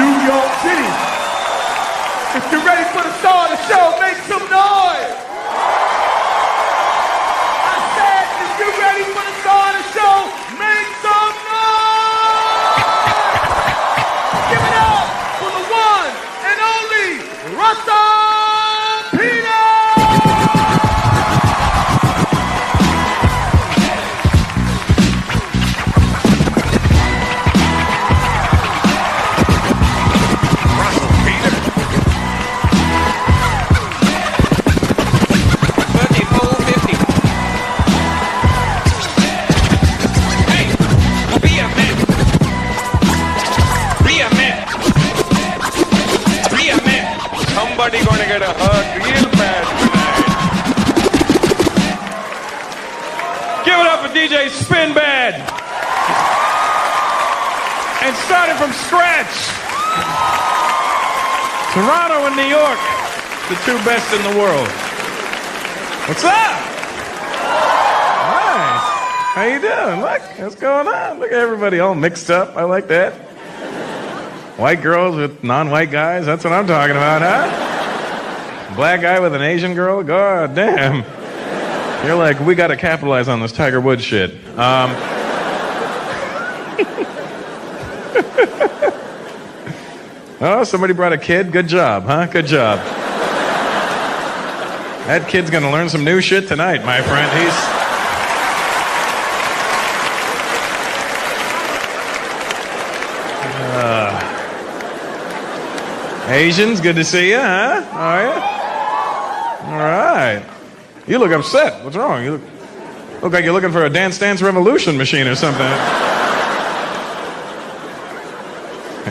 New York City. If you're ready for the star of the show, make some noise. I said, if you're ready for the star of the show, make some noise. Give it up for the one and only Rasta Peter. Somebody gonna get a hug real bad tonight. Give it up for DJ Spin Bad. And started from scratch. Toronto and New York, the two best in the world. What's up? Nice. How you doing? Look, what's going on? Look at everybody all mixed up. I like that. White girls with non-white guys, that's what I'm talking about, huh? Black guy with an Asian girl? God damn. You're like, we gotta capitalize on this Tiger Woods shit. Oh, somebody brought a kid? Good job, huh? Good job. That kid's gonna learn some new shit tonight, my friend. Asians, good to see you, huh? Are you? All right. You look upset. What's wrong? You look like you're looking for a Dance Dance Revolution machine or something.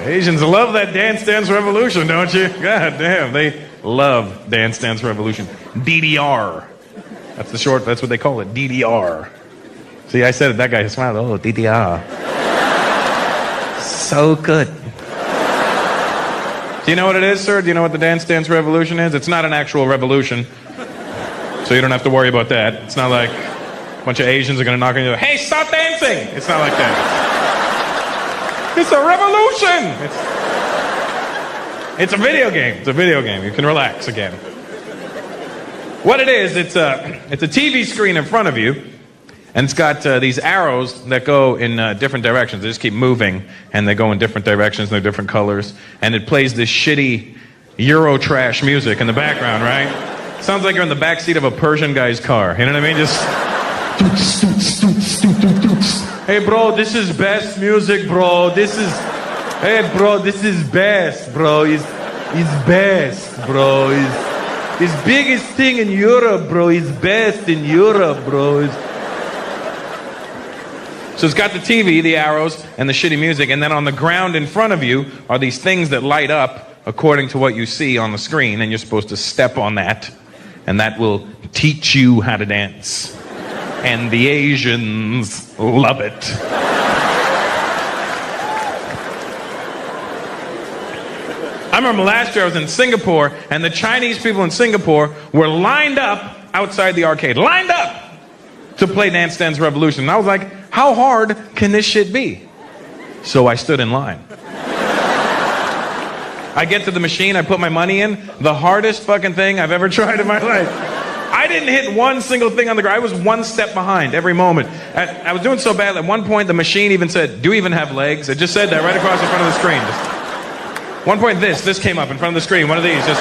Asians love that Dance Dance Revolution, don't you? God damn, they love Dance Dance Revolution. DDR. That's the short, that's what they call it, DDR. See, I said it, that guy smiled. Oh, DDR. So good. Do you know what it is, sir? Do you know what the Dance Dance Revolution is? It's not an actual revolution. So you don't have to worry about that. It's not like a bunch of Asians are going to knock on your door. Hey, stop dancing! It's not like that. It's a revolution! It's a video game. It's a video game. You can relax again. What it is, it's a TV screen in front of you. And it's got these arrows that go in different directions. They just keep moving, and they go in different directions, and they're different colors. And it plays this shitty Euro trash music in the background, right? Sounds like you're in the backseat of a Persian guy's car. You know what I mean? Just... Hey, bro, this is best music, bro. Hey, bro, this is best, bro. It's best, bro. It's biggest thing in Europe, bro. It's best in Europe, bro. So it's got the TV, the arrows, and the shitty music, and then on the ground in front of you are these things that light up according to what you see on the screen, and you're supposed to step on that, and that will teach you how to dance. And the Asians love it. I remember last year I was in Singapore, and the Chinese people in Singapore were lined up outside the arcade. Lined up! To play Dance Dance Revolution. And I was like, how hard can this shit be? So I stood in line. I get to the machine, I put my money in. The hardest fucking thing I've ever tried in my life. I didn't hit one single thing on the ground. I was one step behind every moment. I was doing so bad, at one point the machine even said, do you even have legs? It just said that right across in front of the screen. Just, one point this came up in front of the screen, one of these, just...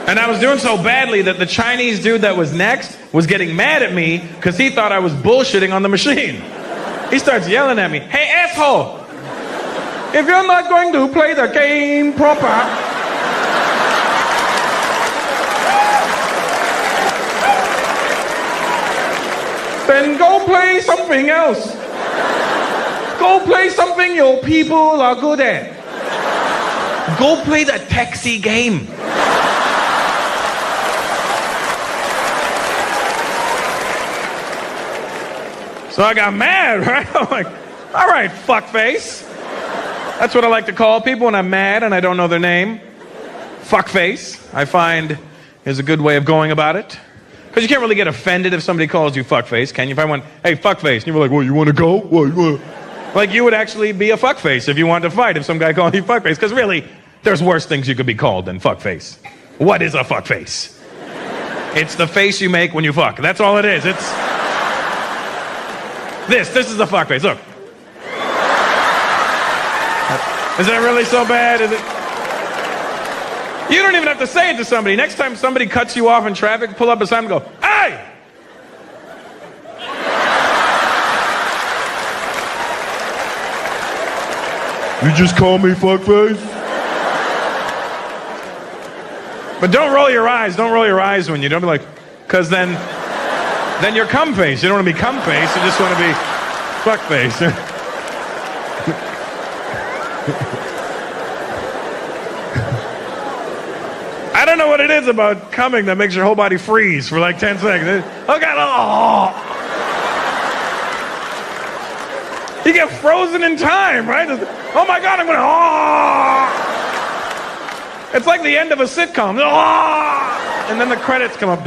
And I was doing so badly that the Chinese dude that was next was getting mad at me because he thought I was bullshitting on the machine. He starts yelling at me, hey, asshole, if you're not going to play the game proper, then go play something else. Go play something your people are good at. Go play the taxi game. So I got mad, right? I'm like, all right, fuckface. That's what I like to call people when I'm mad and I don't know their name. Fuckface, I find, is a good way of going about it. Because you can't really get offended if somebody calls you fuckface, can you? If I went, hey, fuckface, and you were like, well, you want to go? What, Like, you would actually be a fuckface if you wanted to fight if some guy called you fuckface. Because really, there's worse things you could be called than fuckface. What is a fuckface? It's the face you make when you fuck. That's all it is. It's... This is a fuckface. Look. Is that really so bad? Is it... You don't even have to say it to somebody. Next time somebody cuts you off in traffic, pull up a sign and go, "Hey!" You just call me fuckface? But don't roll your eyes. Don't roll your eyes when you don't be like, because then you're cum face. You don't want to be cum face. You just want to be fuck face. I don't know what it is about coming that makes your whole body freeze for like 10 seconds. Oh God! Oh. You get frozen in time, right? Oh my God! I'm gonna. Oh. It's like the end of a sitcom. Oh! And then the credits come up.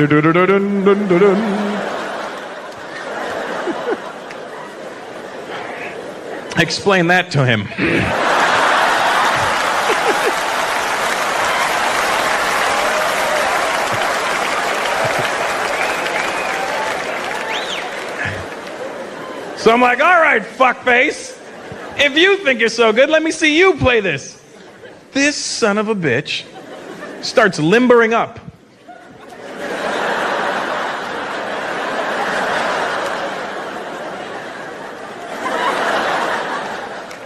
Explain that to him. So I'm like, all right, fuckface. If you think you're so good, let me see you play this. This son of a bitch starts limbering up.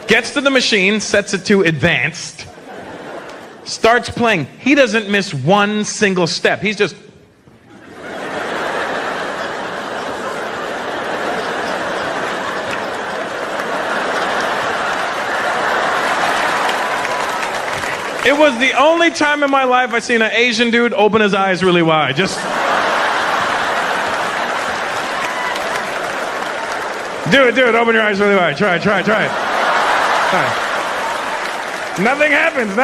Gets to the machine, sets it to advanced, starts playing. He doesn't miss one single step. He's just... It was the only time in my life I've seen an Asian dude open his eyes really wide. Just... Do it. Open your eyes really wide. Try it. Nothing happens.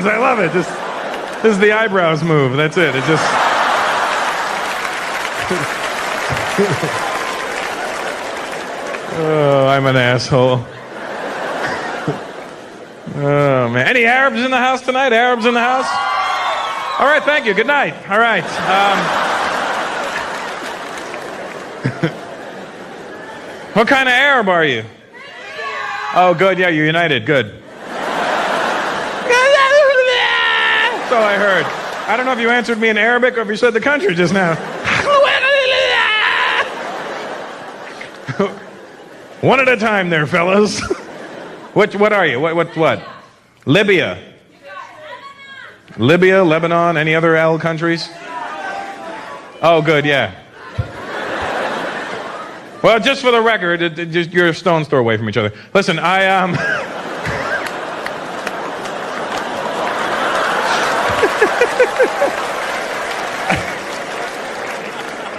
I love it. This is the eyebrows move. That's it. It just... Oh, I'm an asshole. Oh, man. Any Arabs in the house tonight? Arabs in the house? All right, thank you. Good night. All right. What kind of Arab are you? Oh, good. Yeah, you're united. Good. That's all I heard. I don't know if you answered me in Arabic or if you said the country just now. One at a time there, fellas. What are you? What? Libya, Lebanon, any other L countries? Oh, good, yeah. Well, just for the record, you're a stone's throw away from each other. Listen,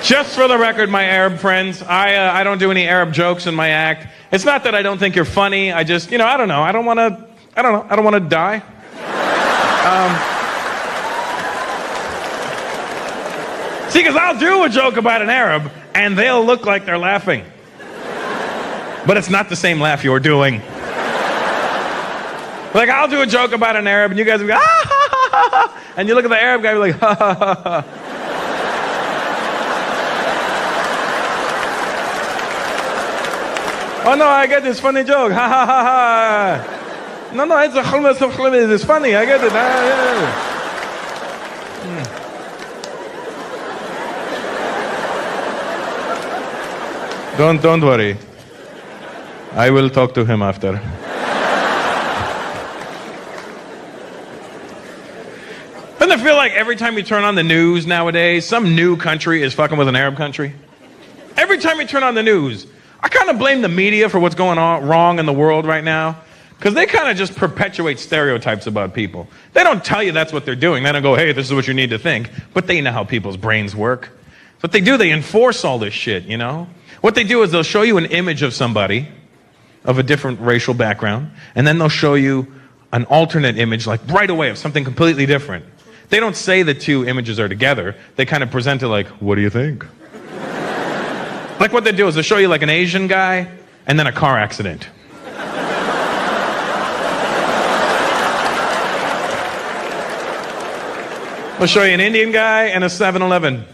Just for the record, my Arab friends, I don't do any Arab jokes in my act. It's not that I don't think you're funny. I just, I don't know. I don't want to die. See, because I'll do a joke about an Arab, and they'll look like they're laughing. But it's not the same laugh you're doing. Like, I'll do a joke about an Arab, and you guys will go, ah, ha, ha, ha, ha. And you look at the Arab guy, and you're like, ha, ha, ha, ha. Oh no, I get this funny joke. Ha ha ha ha. No, it's funny. I get it. Don't worry. I will talk to him after. Doesn't it feel like every time you turn on the news nowadays, some new country is fucking with an Arab country? Every time you turn on the news, I kind of blame the media for what's going on wrong in the world right now, because they kind of just perpetuate stereotypes about people. They don't tell you that's what they're doing. They don't go, hey, this is what you need to think. But they know how people's brains work. What they do, they enforce all this shit, What they do is they'll show you an image of somebody of a different racial background, and then they'll show you an alternate image, like right away, of something completely different. They don't say the two images are together. They kind of present it like, what do you think? Like what they do is they'll show you like an Asian guy and then a car accident. I'll show you an Indian guy and a 7-Eleven.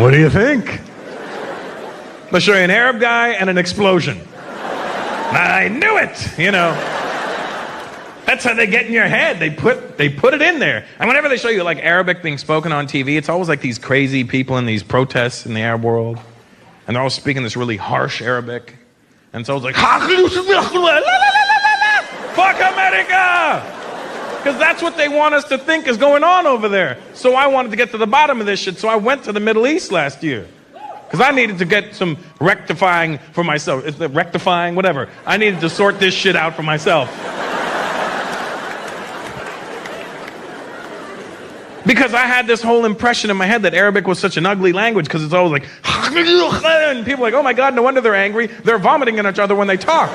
What do you think? I'll show you an Arab guy and an explosion. I knew it, you know. That's how they get in your head. They put it in there. And whenever they show you like Arabic being spoken on TV, it's always like these crazy people in these protests in the Arab world. And they're all speaking this really harsh Arabic. And it's always like, fuck America! Because that's what they want us to think is going on over there. So I wanted to get to the bottom of this shit, so I went to the Middle East last year. Because I needed to get some rectifying for myself. Is it rectifying? Whatever. I needed to sort this shit out for myself. Because I had this whole impression in my head that Arabic was such an ugly language because it's always like, and people are like, oh my God, no wonder they're angry. They're vomiting on each other when they talk.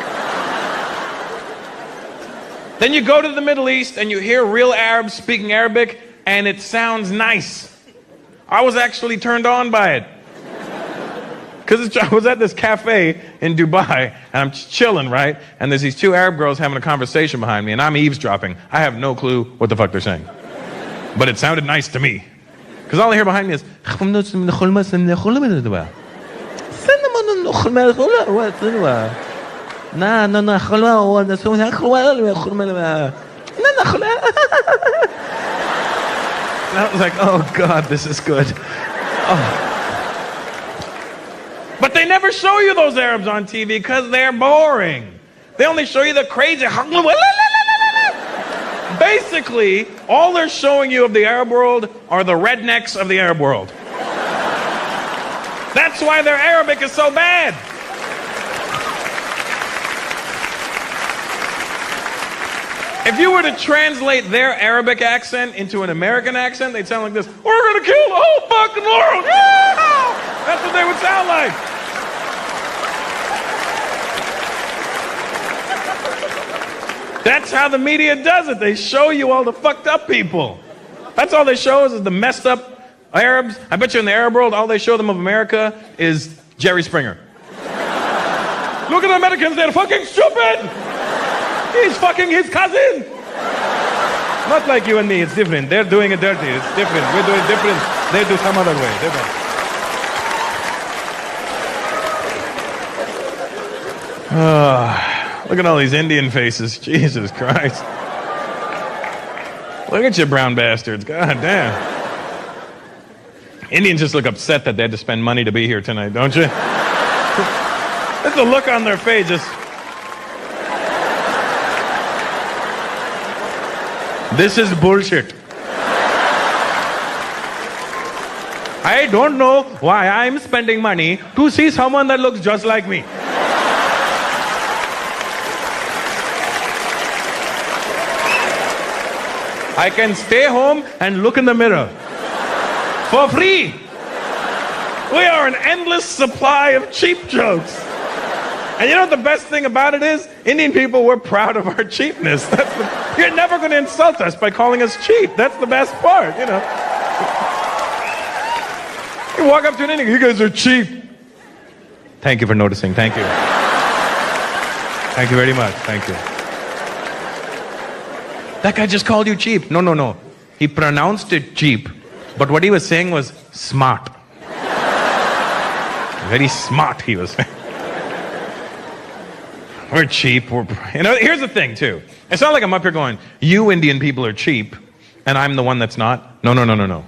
Then you go to the Middle East and you hear real Arabs speaking Arabic and it sounds nice. I was actually turned on by it. Because I was at this cafe in Dubai and I'm chilling, right? And there's these two Arab girls having a conversation behind me and I'm eavesdropping. I have no clue what the fuck they're saying. But it sounded nice to me. Because all I hear behind me is, and I was like, oh God, this is good. Oh. But they never show you those Arabs on TV because they're boring. They only show you the crazy. Basically, all they're showing you of the Arab world are the rednecks of the Arab world. That's why their Arabic is so bad. If you were to translate their Arabic accent into an American accent, they'd sound like this. We're gonna kill the whole fucking world! Yeah! That's what they would sound like. That's how the media does it. They show you all the fucked up people. That's all they show us is the messed up Arabs. I bet you in the Arab world, all they show them of America is Jerry Springer. Look at the Americans, they're fucking stupid! He's fucking his cousin! Not like you and me, it's different. They're doing it dirty, it's different. We're doing it different. They do some other way. Different. Look at all these Indian faces. Jesus Christ. Look at you brown bastards. God damn. Indians just look upset that they had to spend money to be here tonight, don't you? There's the look on their face. Just... This is bullshit. I don't know why I'm spending money to see someone that looks just like me. I can stay home and look in the mirror. For free. We are an endless supply of cheap jokes. And you know what the best thing about it is? Indian people, we're proud of our cheapness. You're never going to insult us by calling us cheap. That's the best part, you know. You walk up to an Indian, you guys are cheap. Thank you for noticing. Thank you. Thank you very much. Thank you. That guy just called you cheap. No. He pronounced it cheap, but what he was saying was smart. Very smart, he was saying. We're cheap. You know, here's the thing, too. It's not like I'm up here going, you Indian people are cheap, and I'm the one that's not. No. No.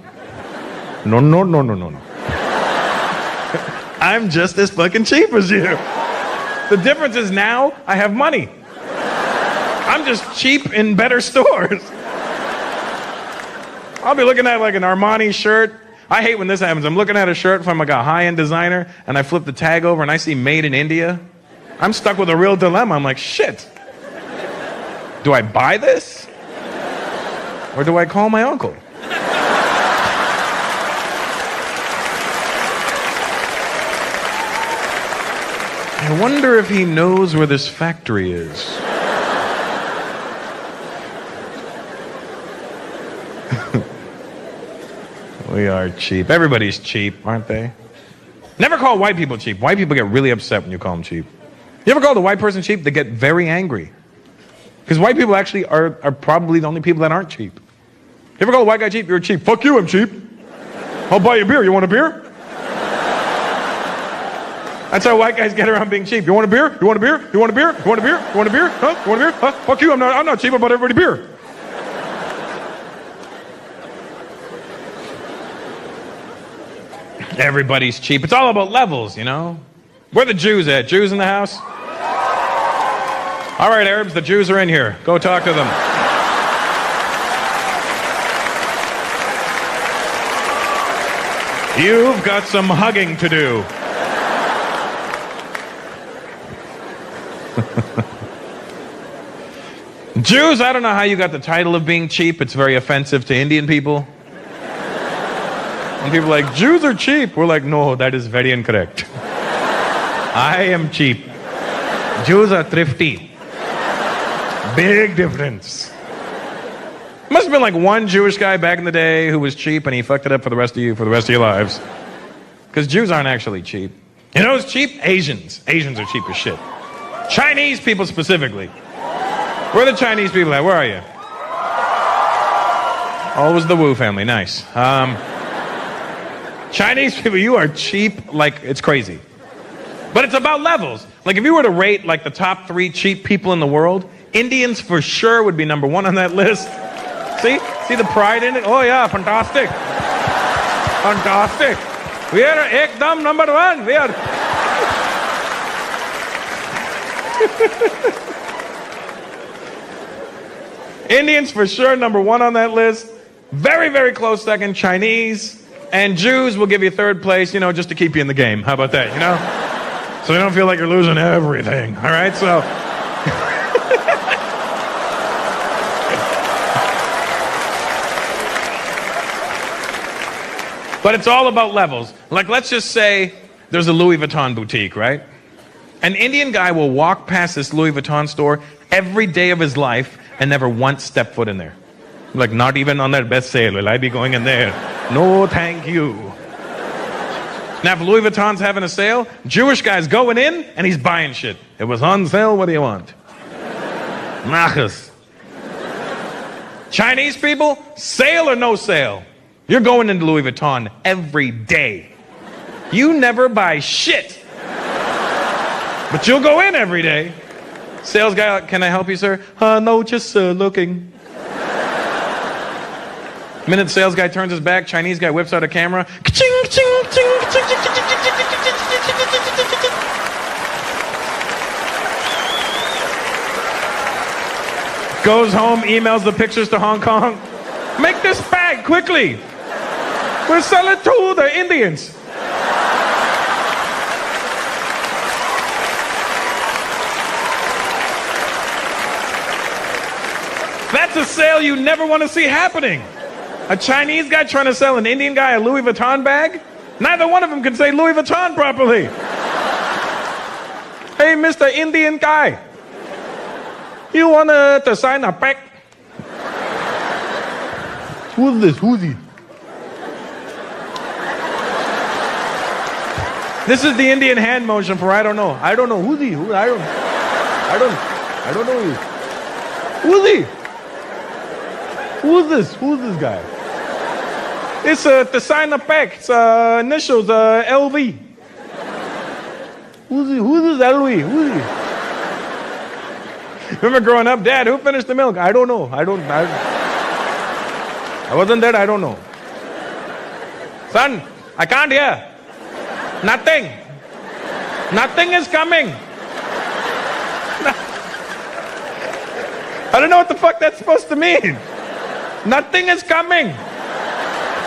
I'm just as fucking cheap as you. The difference is now I have money. I'm just cheap in better stores. I'll be looking at like an Armani shirt. I hate when this happens. I'm looking at a shirt from like a high-end designer, and I flip the tag over, and I see made in India. I'm stuck with a real dilemma. I'm like, shit. Do I buy this? Or do I call my uncle? I wonder if he knows where this factory is. We are cheap. Everybody's cheap, aren't they? Never call white people cheap. White people get really upset when you call them cheap. You ever call a white person cheap? They get very angry. Because white people actually are probably the only people that aren't cheap. ever call a white guy cheap? You're cheap. Fuck you, I'm cheap. I'll buy you a beer. You want a beer? That's how white guys get around being cheap. You want a beer? You want a beer? You want a beer? You want a beer? You want a beer? Huh? You want a beer? Huh? Fuck you, I'm not cheap. I bought everybody beer. Everybody's cheap. It's all about levels, you know? Where the Jews at? Jews in the house? All right, Arabs, the Jews are in here. Go talk to them. You've got some hugging to do. Jews, I don't know how you got the title of being cheap. It's very offensive to Indian people. When people are like, Jews are cheap, we're like, no, that is very incorrect. I am cheap. Jews are thrifty. Big difference. Must have been like one Jewish guy back in the day who was cheap and he fucked it up for the rest of you, for the rest of your lives. Because Jews aren't actually cheap. You know who's cheap? Asians. Asians are cheap as shit. Chinese people specifically. Where are the Chinese people at? Where are you? Oh, it was the Wu family. Nice. Chinese people, you are cheap like it's crazy. But it's about levels. Like if you were to rate like the top 3 cheap people in the world, Indians for sure would be number 1 on that list. See the pride in it? Oh yeah, fantastic. Fantastic. We are ekdam number 1. We are. Indians for sure number 1 on that list. Very, very close second, Chinese. And Jews will give you 3rd place, you know, just to keep you in the game. How about that, you know? So you don't feel like you're losing everything, all right? So... But it's all about levels. Like, let's just say there's a Louis Vuitton boutique, right? An Indian guy will walk past this Louis Vuitton store every day of his life and never once step foot in there. Like, not even on their best sale will I be going in there. No, thank you. Now, if Louis Vuitton's having a sale, Jewish guy's going in and he's buying shit. It was on sale, what do you want? Machas. Chinese people, sale or no sale? You're going into Louis Vuitton every day. You never buy shit. But you'll go in every day. Sales guy, can I help you, sir? No, just looking. The minute the sales guy turns his back, Chinese guy whips out a camera. Ka-ching, ching, ching, ching, ching, ching, ching, ching, ching. Goes home, emails the pictures to Hong Kong. Make this bag quickly. We'll sell it to the Indians. That's a sale you never want to see happening. A Chinese guy trying to sell an Indian guy a Louis Vuitton bag? Neither one of them can say Louis Vuitton properly. Hey, Mr. Indian guy. You want to sign a bag? Who's this? Who's he? This is the Indian hand motion for I don't know. I don't know. Who's he? I don't know you. Who's he? Who's this? Who's this guy? It's to sign a pack. It's initials LV. Who's he? Who's this LV? Who's he? Remember growing up, Dad, who finished the milk? I don't know. I wasn't there. I don't know. Son, I can't hear. Nothing. Nothing is coming. I don't know what the fuck that's supposed to mean. Nothing is coming.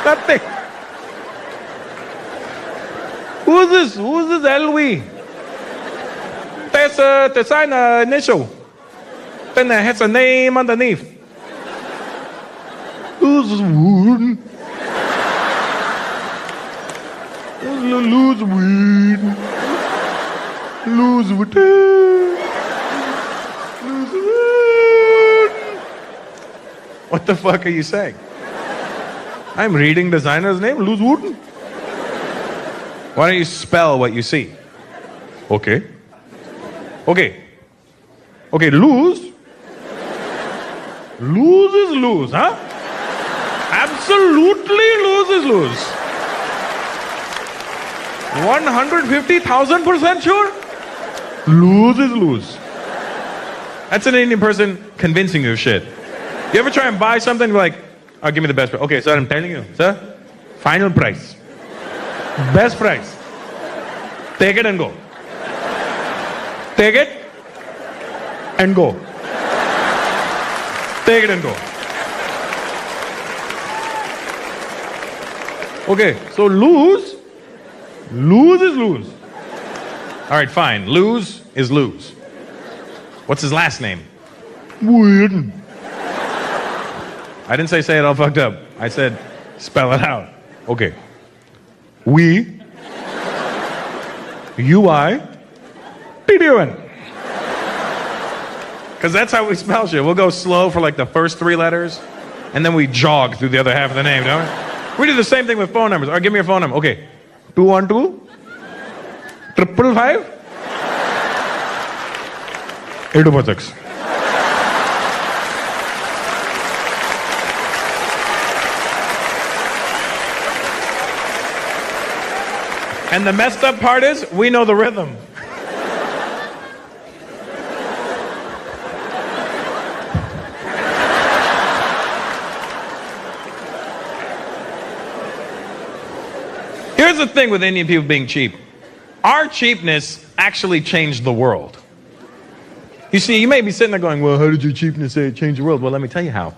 Nothing. Who's this? Who's this LV? There's to sign an initial. Then it has a name underneath. Who's this wood? Lose weed. Lose weed. Lose weed. What the fuck are you saying? I'm reading designer's name, Lose Wooden. Why don't you spell what you see? Okay. Okay. Okay, lose. Lose is lose, huh? Absolutely lose is lose. 150,000% sure? Lose is lose. That's an Indian person convincing you of shit. You ever try and buy something, you're like, oh, give me the best price. Okay, sir, I'm telling you, sir, final price. Best price. Take it and go. Take it and go. Take it and go. Okay, so lose is lose. All right, fine. Lose is lose. What's his last name? Weird. I didn't say it all fucked up. I said spell it out. Okay. We. U-I. P-D-O-N. Because that's how we spell shit. We'll go slow for like the first 3 letters, and then we jog through the other half of the name, don't we? We do the same thing with phone numbers. All right, give me your phone number. Okay. 212 555 846. And the messed up part is, we know the rhythm. Here's the thing with Indian people being cheap. Our cheapness actually changed the world. You see, you may be sitting there going, well, how did your cheapness say it changed the world? Well, let me tell you how.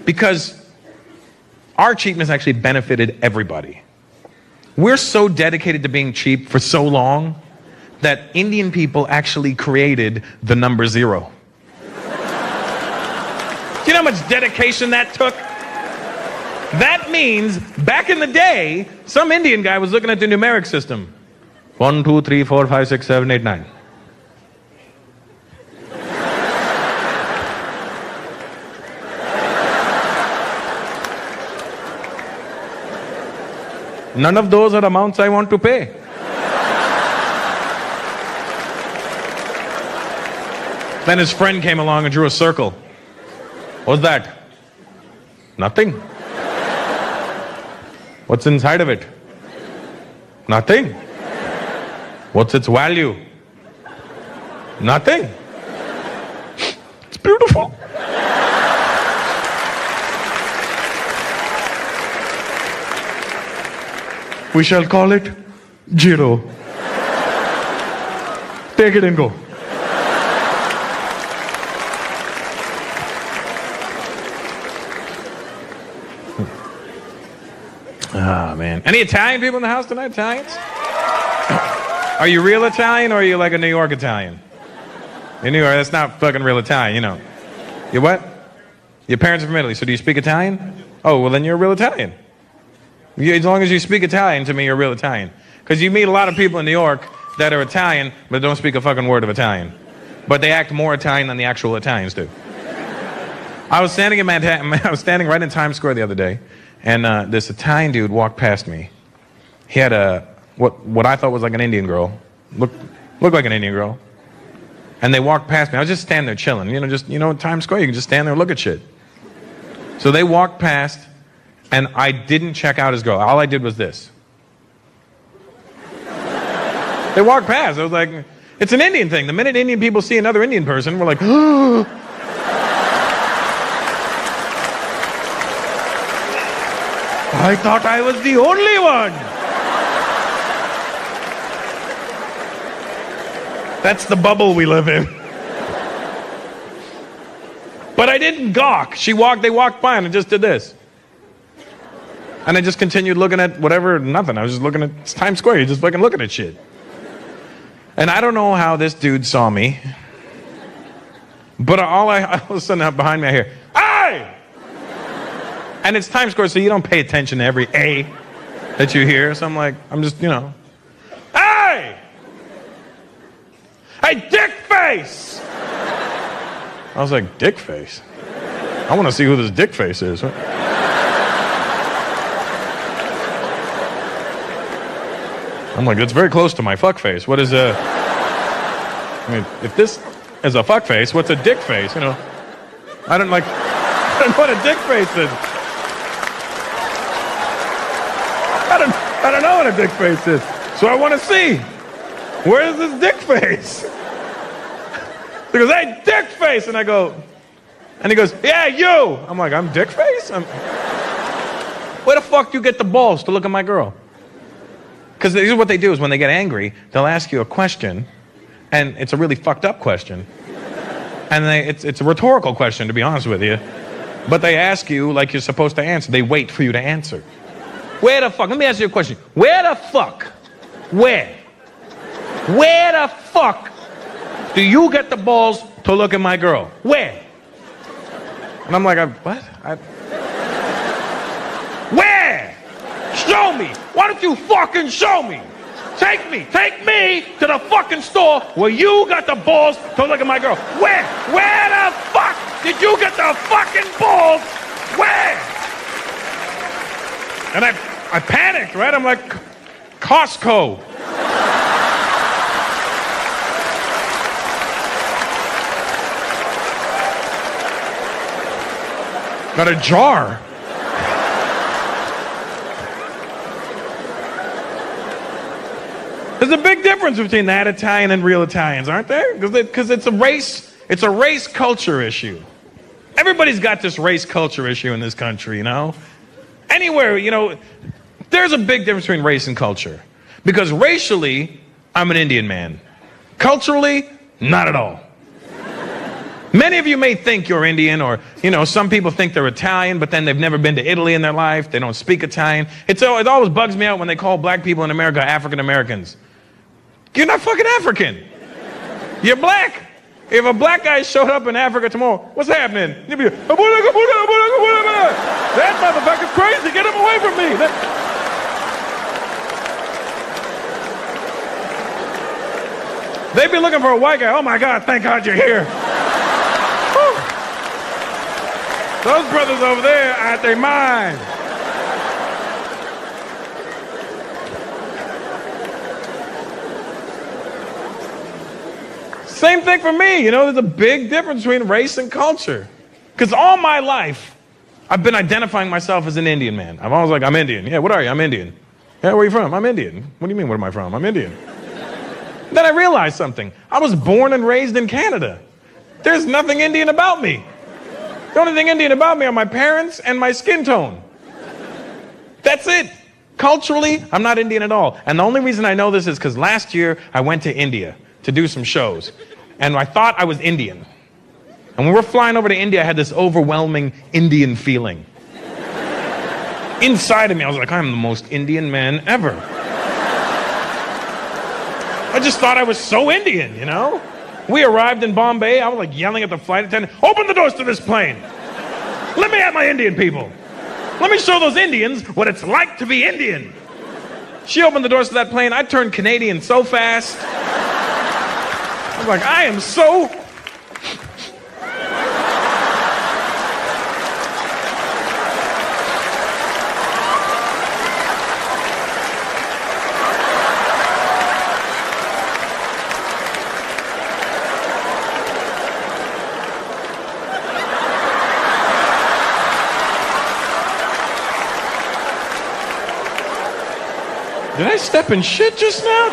Because our cheapness actually benefited everybody. We're so dedicated to being cheap for so long that Indian people actually created the number 0. Do you know how much dedication that took? That means, back in the day, some Indian guy was looking at the numeric system. 1, 2, 3, 4, 5, 6, 7, 8, 9. None of those are amounts I want to pay. Then his friend came along and drew a circle. What's that? Nothing. What's inside of it? Nothing. What's its value? Nothing. It's beautiful. We shall call it 0. Take it and go. Ah, man. Any Italian people in the house tonight? Italians? Are you real Italian or are you like a New York Italian? In New York, that's not fucking real Italian, you know. You what? Your parents are from Italy, so do you speak Italian? Oh, well then you're a real Italian. As long as you speak Italian, to me, you're a real Italian. Because you meet a lot of people in New York that are Italian, but don't speak a fucking word of Italian. But they act more Italian than the actual Italians do. I was standing in Manhattan, I was standing right in Times Square the other day, and this Italian dude walked past me. He had what I thought was like an Indian girl. Looked like an Indian girl. And they walked past me. I was just standing there chilling. In Times Square, you can just stand there and look at shit. So they walked past, and I didn't check out his girl. All I did was this. They walked past. I was like, it's an Indian thing. The minute Indian people see another Indian person, we're like, oh. I thought I was the only one. That's the bubble we live in. But I didn't gawk. They walked by and I just did this. And I just continued looking at whatever, nothing. I was just looking at Times Square. You're just fucking looking at shit. And I don't know how this dude saw me. But all of a sudden behind me I hear, "Hey!" And it's Times Square, so you don't pay attention to every A that you hear. So I'm just, "Hey! Hey, dick face!" I was like, dick face? I want to see who this dick face is. I'm like, it's very close to my fuck face. What is if this is a fuck face, what's a dick face? I don't know what a dick face is. what a dick face is. So I want to see, where's this dick face? He goes, hey, dick face. And I go, and he goes, yeah, you. I'm like, I'm dick face? Where the fuck do you get the balls to look at my girl? Because this is what they do is when they get angry, they'll ask you a question, and it's a really fucked up question. And it's a rhetorical question, to be honest with you. But they ask you like you're supposed to answer. They wait for you to answer. Where the fuck, let me ask you a question. Where the fuck do you get the balls to look at my girl? Where? And I'm like, what? Where? Show me. Why don't you fucking show me? Take me to the fucking store where you got the balls to look at my girl. Where the fuck did you get the fucking balls? Where? And I panicked, right? I'm like, Costco. Got a jar. There's a big difference between that Italian and real Italians, aren't there? Because it's a race culture issue. Everybody's got this race culture issue in this country, you know? Anywhere, you know, there's a big difference between race and culture. Because racially, I'm an Indian man. Culturally, not at all. Many of you may think you're Indian, or, you know, some people think they're Italian, but then they've never been to Italy in their life. They don't speak Italian. It always bugs me out when they call black people in America African Americans. You're not fucking African. You're black. If a black guy showed up in Africa tomorrow, what's happening? You'd be, that motherfucker's crazy. Get him away from me. They'd be looking for a white guy. Oh my God, thank God you're here. Those brothers over there out their mind. Same thing for me, you know, there's a big difference between race and culture. Because all my life, I've been identifying myself as an Indian man. I'm always like, I'm Indian. Yeah, what are you? I'm Indian. Yeah, where are you from? I'm Indian. What do you mean, where am I from? I'm Indian. Then I realized something. I was born and raised in Canada. There's nothing Indian about me. The only thing Indian about me are my parents and my skin tone. That's it. Culturally, I'm not Indian at all. And the only reason I know this is because last year I went to India to do some shows. And I thought I was Indian. And when we were flying over to India, I had this overwhelming Indian feeling. Inside of me, I was like, I'm the most Indian man ever. I just thought I was so Indian, you know? We arrived in Bombay. I was like yelling at the flight attendant, open the doors to this plane. Let me have my Indian people. Let me show those Indians what it's like to be Indian. She opened the doors to that plane. I turned Canadian so fast. I was like, I am so... Did I step in shit just now?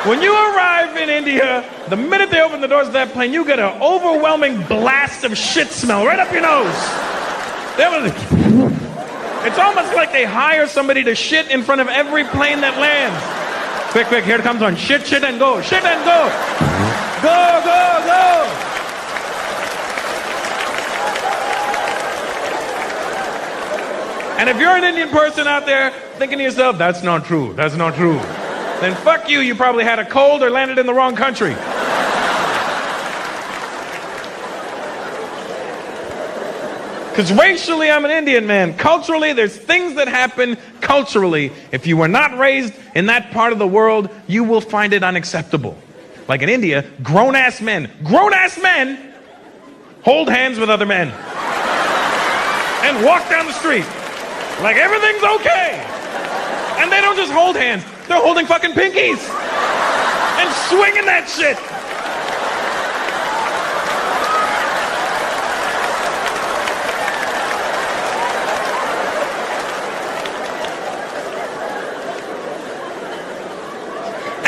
When you arrive in India, the minute they open the doors of that plane, you get an overwhelming blast of shit smell right up your nose. It's almost like they hire somebody to shit in front of every plane that lands. Quick, quick, here it comes on. Shit, shit, and go. Shit and go. Go, go, go. And if you're an Indian person out there thinking to yourself, that's not true, that's not true, then fuck you, you probably had a cold or landed in the wrong country. Because racially, I'm an Indian man. Culturally, there's things that happen culturally. If you were not raised in that part of the world, you will find it unacceptable. Like in India, grown-ass men hold hands with other men and walk down the street like everything's okay. And they don't just hold hands, they're holding fucking pinkies and swinging that shit.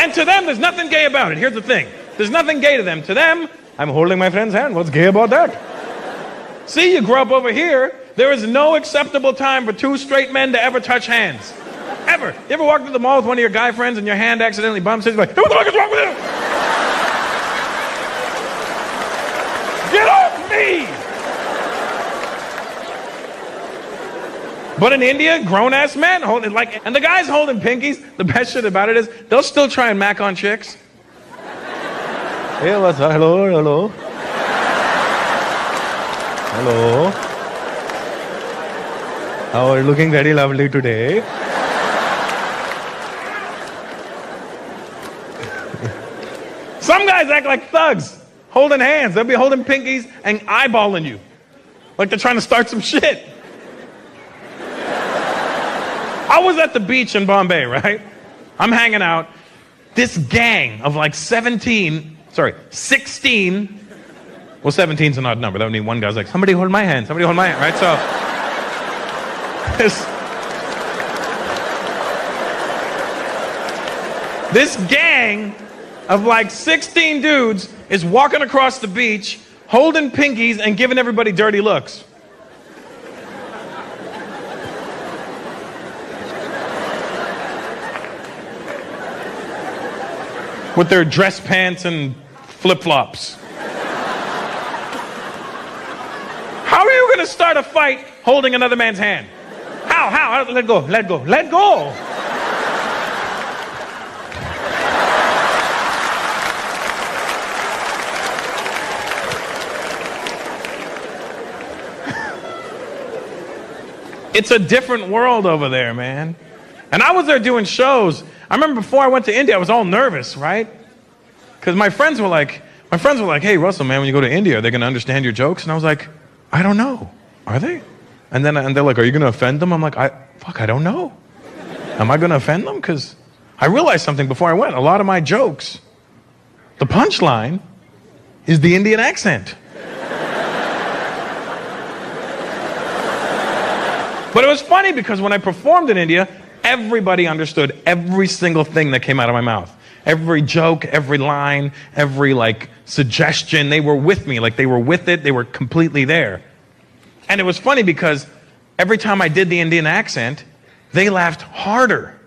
And to them, there's nothing gay about it. Here's the thing. There's nothing gay to them. To them, I'm holding my friend's hand. What's gay about that? See, you grew up over here. There is no acceptable time for two straight men to ever touch hands. Ever. You ever walk to the mall with one of your guy friends and your hand accidentally bumps it? You're like, hey, what the fuck is wrong with you? Get off me! But in India, grown-ass men holding, like, and the guys holding pinkies, the best shit about it is, they'll still try and mac on chicks. Hey, what's up? Hello, hello. Hello. How are you looking very lovely today? Some guys act like thugs, holding hands. They'll be holding pinkies and eyeballing you. Like they're trying to start some shit. I was at the beach in Bombay, right? I'm hanging out. This gang of like 16. Well, 17's an odd number. That would mean one guy's like, somebody hold my hand, somebody hold my hand, right? So, this gang of like 16 dudes is walking across the beach, holding pinkies and giving everybody dirty looks. With their dress pants and flip-flops. How are you going to start a fight holding another man's hand? How? Let go. It's a different world over there, man. And I was there doing shows. I remember before I went to India, I was all nervous, right? Because my friends were like, hey, Russell, man, when you go to India, are they going to understand your jokes? And I was like, I don't know. Are they? And they're like, are you going to offend them? I'm like, I don't know. Am I going to offend them? Because I realized something before I went. A lot of my jokes, the punchline is the Indian accent. But it was funny because when I performed in India, everybody understood every single thing that came out of my mouth. Every joke, every line, every like suggestion, they were with me. Like they were with it, they were completely there. And it was funny because every time I did the Indian accent, they laughed harder.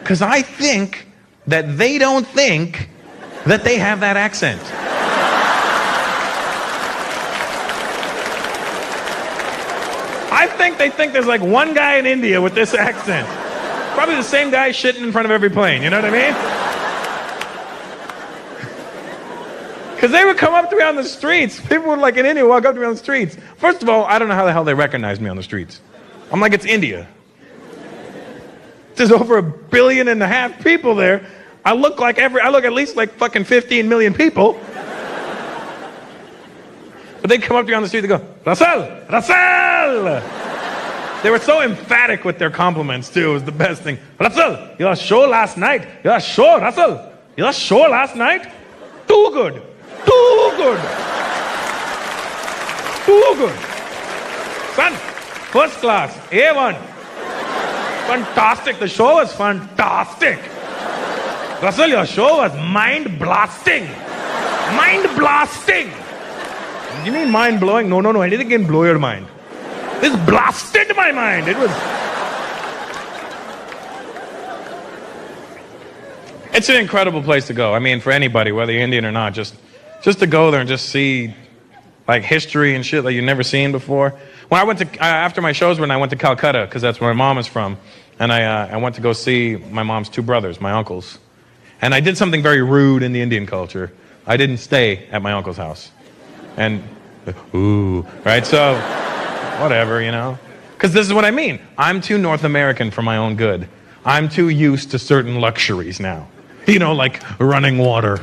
Because I think that they don't think that they have that accent. I think they think there's like one guy in India with this accent. Probably the same guy shitting in front of every plane, you know what I mean? Because they would come up to me on the streets. People would, like in India, walk up to me on the streets. First of all, I don't know how the hell they recognized me on the streets. I'm like, it's India. There's over 1.5 billion people there. I look at least like fucking 15 million people. But they come up to me on the street, they go, Russell! They were so emphatic with their compliments too. It was the best thing. Russell, your show last night. Your show, Russell. Your show last night. Too good. Son, first class, A1. Fantastic. The show was fantastic. Russell, your show was mind-blasting. Mind-blasting. You mean mind-blowing? No. Anything can blow your mind. This blasted my mind. It was... It's an incredible place to go. I mean, for anybody, whether you're Indian or not, just to go there and just see like history and shit that you've never seen before. When I went to, after my shows, when I went to Calcutta, because that's where my mom is from, and I went to go see my mom's two brothers, my uncles. And I did something very rude in the Indian culture. I didn't stay at my uncle's house. And, right? So, whatever, you know? Because this is what I mean. I'm too North American for my own good. I'm too used to certain luxuries now. You know, like running water.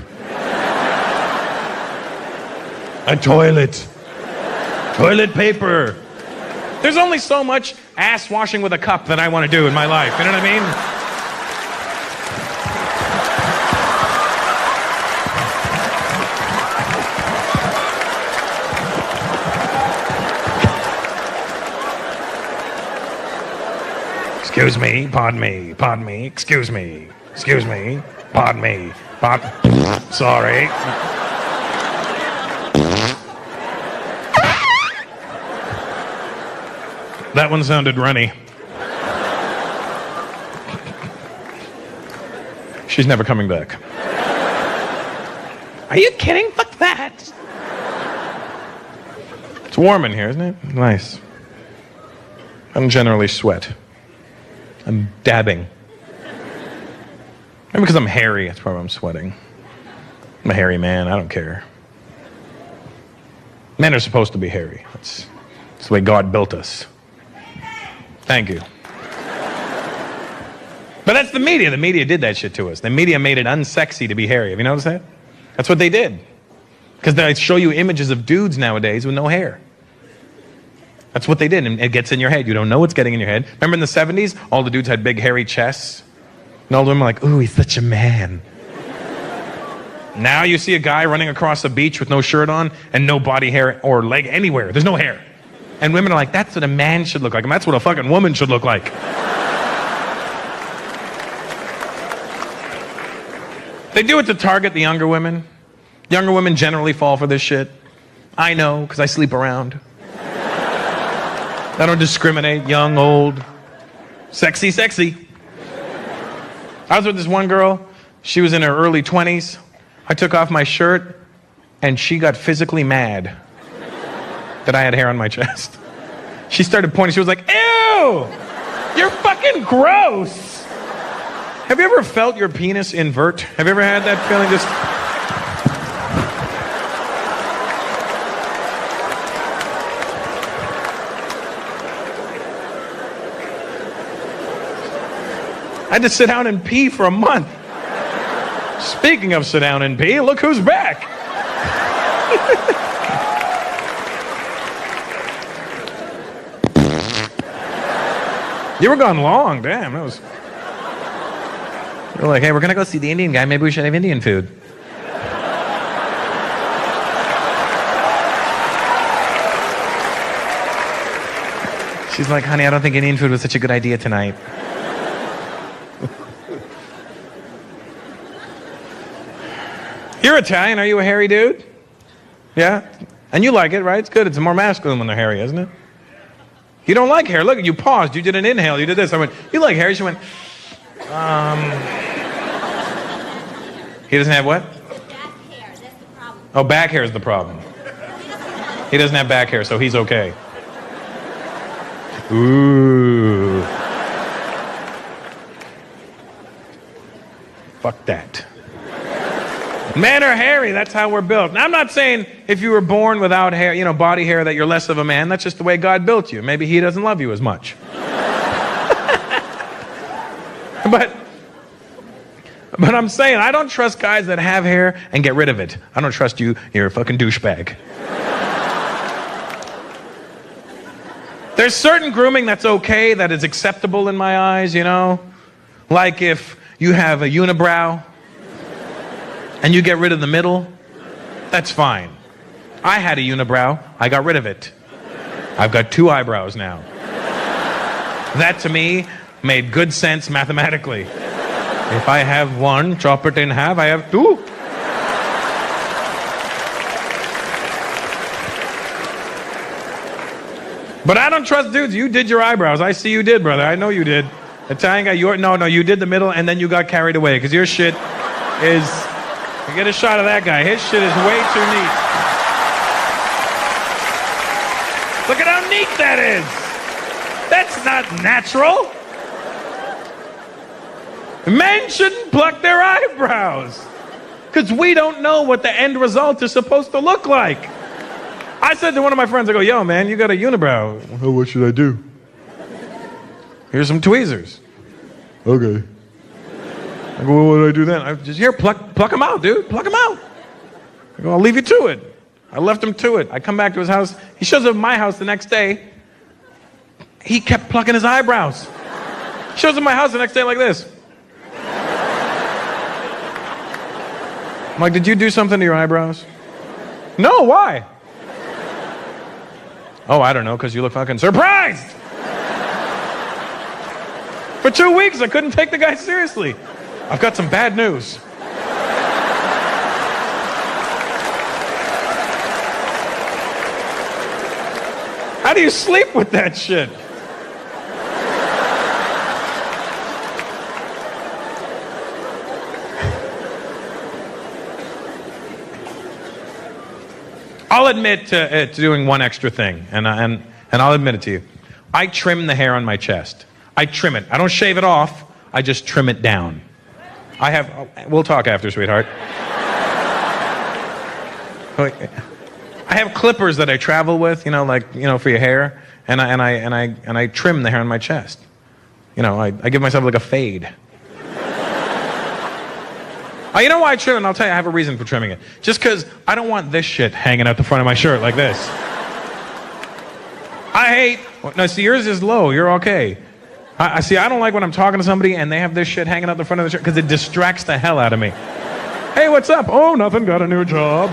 A toilet. Toilet paper. There's only so much ass washing with a cup that I want to do in my life. You know what I mean? Excuse me, pardon me, excuse me. Excuse me. Pardon me. Sorry. That one sounded runny. She's never coming back. Are you kidding? Fuck that. It's warm in here, isn't it? Nice. I don't generally sweat. I'm dabbing. Maybe because I'm hairy, that's probably why I'm sweating. I'm a hairy man, I don't care. Men are supposed to be hairy. That's the way God built us. Thank you. But that's the media. The media did that shit to us. The media made it unsexy to be hairy. Have you noticed that? That's what they did. Because they show you images of dudes nowadays with no hair. That's what they did, and it gets in your head. You don't know what's getting in your head. Remember in the 70s, all the dudes had big hairy chests? And all the women were like, ooh, he's such a man. Now you see a guy running across the beach with no shirt on and no body hair or leg anywhere. There's no hair. And women are like, that's what a man should look like. And that's what a fucking woman should look like. They do it to target the younger women. Younger women generally fall for this shit. I know, because I sleep around. I don't discriminate, young, old, sexy, sexy. I was with this one girl. She was in her early 20s. I took off my shirt, and she got physically mad that I had hair on my chest. She started pointing. She was like, ew! You're fucking gross! Have you ever felt your penis invert? Have you ever had that feeling just... I had to sit down and pee for a month. Speaking of sit down and pee, look who's back. You were gone long, damn. That was... You're like, hey, we're gonna go see the Indian guy. Maybe we should have Indian food. She's like, honey, I don't think Indian food was such a good idea tonight. You're Italian. Are you a hairy dude? Yeah? And you like it, right? It's good. It's more masculine when they're hairy, isn't it? You don't like hair. Look, you paused. You did an inhale. You did this. I went, you like hair? She went, He doesn't have what? Back hair. That's the problem. Oh, back hair is the problem. He doesn't have back hair, so he's okay. Ooh. Fuck that. Men are hairy, that's how we're built. Now, I'm not saying if you were born without hair, body hair, that you're less of a man. That's just the way God built you. Maybe he doesn't love you as much. But I'm saying, I don't trust guys that have hair and get rid of it. I don't trust you. You're a fucking douchebag. There's certain grooming that's okay, that is acceptable in my eyes, Like if you have a unibrow and you get rid of the middle, that's fine. I had a unibrow. I got rid of it. I've got 2 eyebrows now. That, to me, made good sense mathematically. If I have 1, chop it in half, I have 2. But I don't trust dudes. You did your eyebrows. I see you did, brother. I know you did. Italian guy, no, you did the middle and then you got carried away because your shit is... You get a shot of that guy. His shit is way too neat. Look at how neat that is. That's not natural. Men shouldn't pluck their eyebrows because we don't know what the end result is supposed to look like. I said to one of my friends, I go, yo, man, you got a unibrow. Oh, what should I do? Here's some tweezers. Okay. I go, well, what do I do then? I just, here, pluck them out, dude. Pluck them out. I go, I'll leave you to it. I left him to it. I come back to his house. He shows up at my house the next day. He kept plucking his eyebrows. Shows up at my house the next day like this. I'm like, did you do something to your eyebrows? No, why? Oh, I don't know, because you look fucking surprised. For 2 weeks, I couldn't take the guy seriously. I've got some bad news. How do you sleep with that shit? I'll admit to doing one extra thing, and I'll admit it to you. I trim the hair on my chest. I trim it. I don't shave it off. I just trim it down. We'll talk after, sweetheart. I have clippers that I travel with, for your hair, and I trim the hair on my chest. I give myself like a fade. Oh, you know why I trim it? I'll tell you, I have a reason for trimming it. Just because I don't want this shit hanging out the front of my shirt like this. No, see, yours is low. You're okay. I don't like when I'm talking to somebody and they have this shit hanging out the front of the shirt because it distracts the hell out of me. Hey, what's up? Oh, nothing. Got a new job.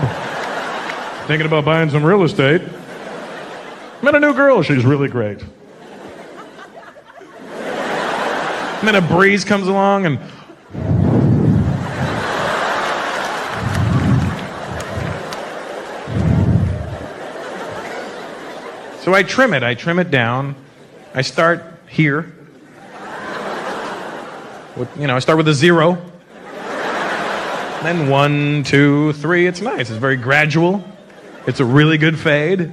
Thinking about buying some real estate. Met a new girl. She's really great. And then a breeze comes along and... So I trim it down. I start here. I start with a 0. Then 1, 2, 3. It's nice. It's very gradual. It's a really good fade.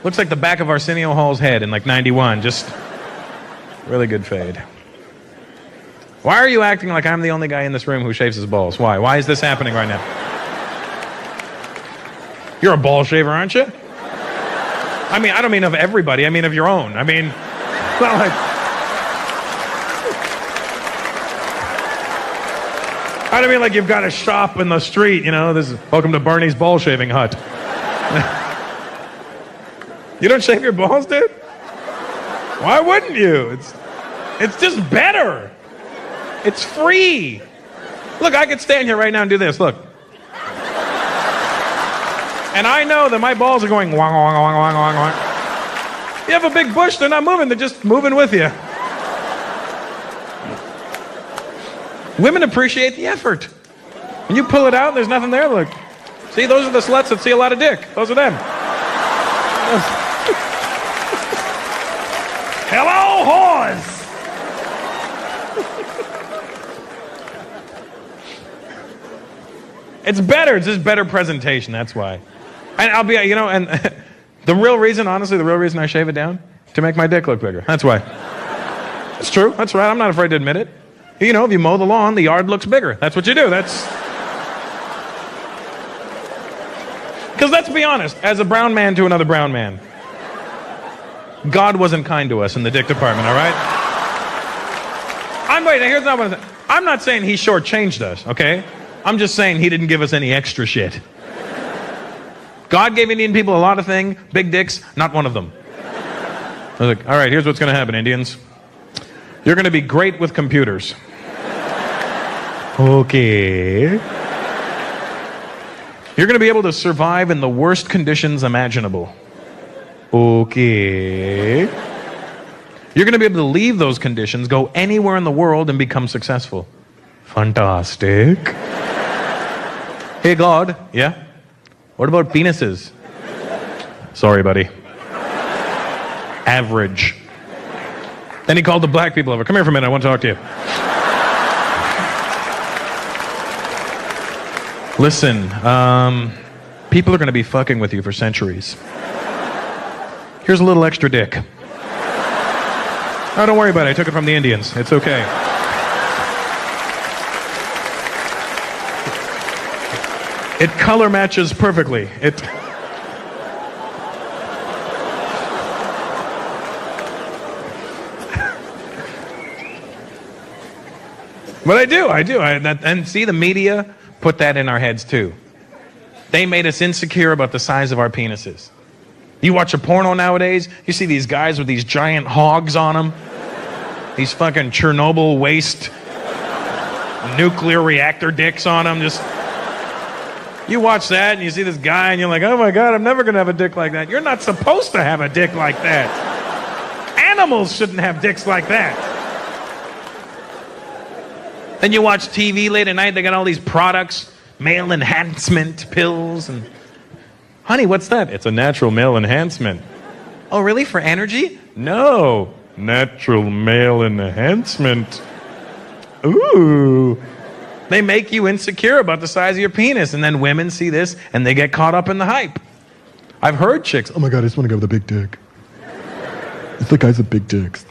Looks like the back of Arsenio Hall's head in like 91. Just really good fade. Why are you acting like I'm the only guy in this room who shaves his balls? Why? Why is this happening right now? You're a ball shaver, aren't you? I mean, I don't mean of everybody. I mean of your own. I mean, it's not like... I don't mean like you've got a shop in the street, this is welcome to Barney's ball shaving hut. You don't shave your balls, dude? Why wouldn't you? It's just better. It's free. Look, I could stand here right now and do this, look. And I know that my balls are going wong, wong, wong, wong, wong, wong. You have a big bush, they're not moving, they're just moving with you. Women appreciate the effort. When you pull it out, there's nothing there, look. See, those are the sluts that see a lot of dick. Those are them. Hello, horse! It's better. It's just better presentation, that's why. And I'll be, and the real reason I shave it down, to make my dick look bigger. That's why. It's true. That's right. I'm not afraid to admit it. If you mow the lawn, the yard looks bigger. That's what you do. Because let's be honest, as a brown man to another brown man, God wasn't kind to us in the dick department, all right? Here's not what I'm not saying he shortchanged us, okay? I'm just saying he didn't give us any extra shit. God gave Indian people a lot of things, big dicks, not one of them. I was like, all right, here's what's going to happen, Indians. You're going to be great with computers. Okay. You're going to be able to survive in the worst conditions imaginable. Okay. You're going to be able to leave those conditions, go anywhere in the world, and become successful. Fantastic. Hey, God. Yeah? What about penises? Sorry, buddy. Average. Then he called the black people over. Come here for a minute. I want to talk to you. Listen, people are going to be fucking with you for centuries. Here's a little extra dick. Oh, don't worry about it. I took it from the Indians. It's okay. It color matches perfectly. But I do. And see, the media put that in our heads too. They made us insecure about the size of our penises. You watch a porno nowadays, you see these guys with these giant hogs on them. These fucking Chernobyl waste nuclear reactor dicks on them. You watch that and you see this guy and you're like, oh my God, I'm never going to have a dick like that. You're not supposed to have a dick like that. Animals shouldn't have dicks like that. Then you watch TV late at night, they got all these products, male enhancement pills, and honey, what's that? It's a natural male enhancement. Oh, really? For energy? No. Natural male enhancement. Ooh. They make you insecure about the size of your penis, and then women see this and they get caught up in the hype. I've heard chicks, Oh my God, I just want to go with a big dick. It's like guys with big dicks.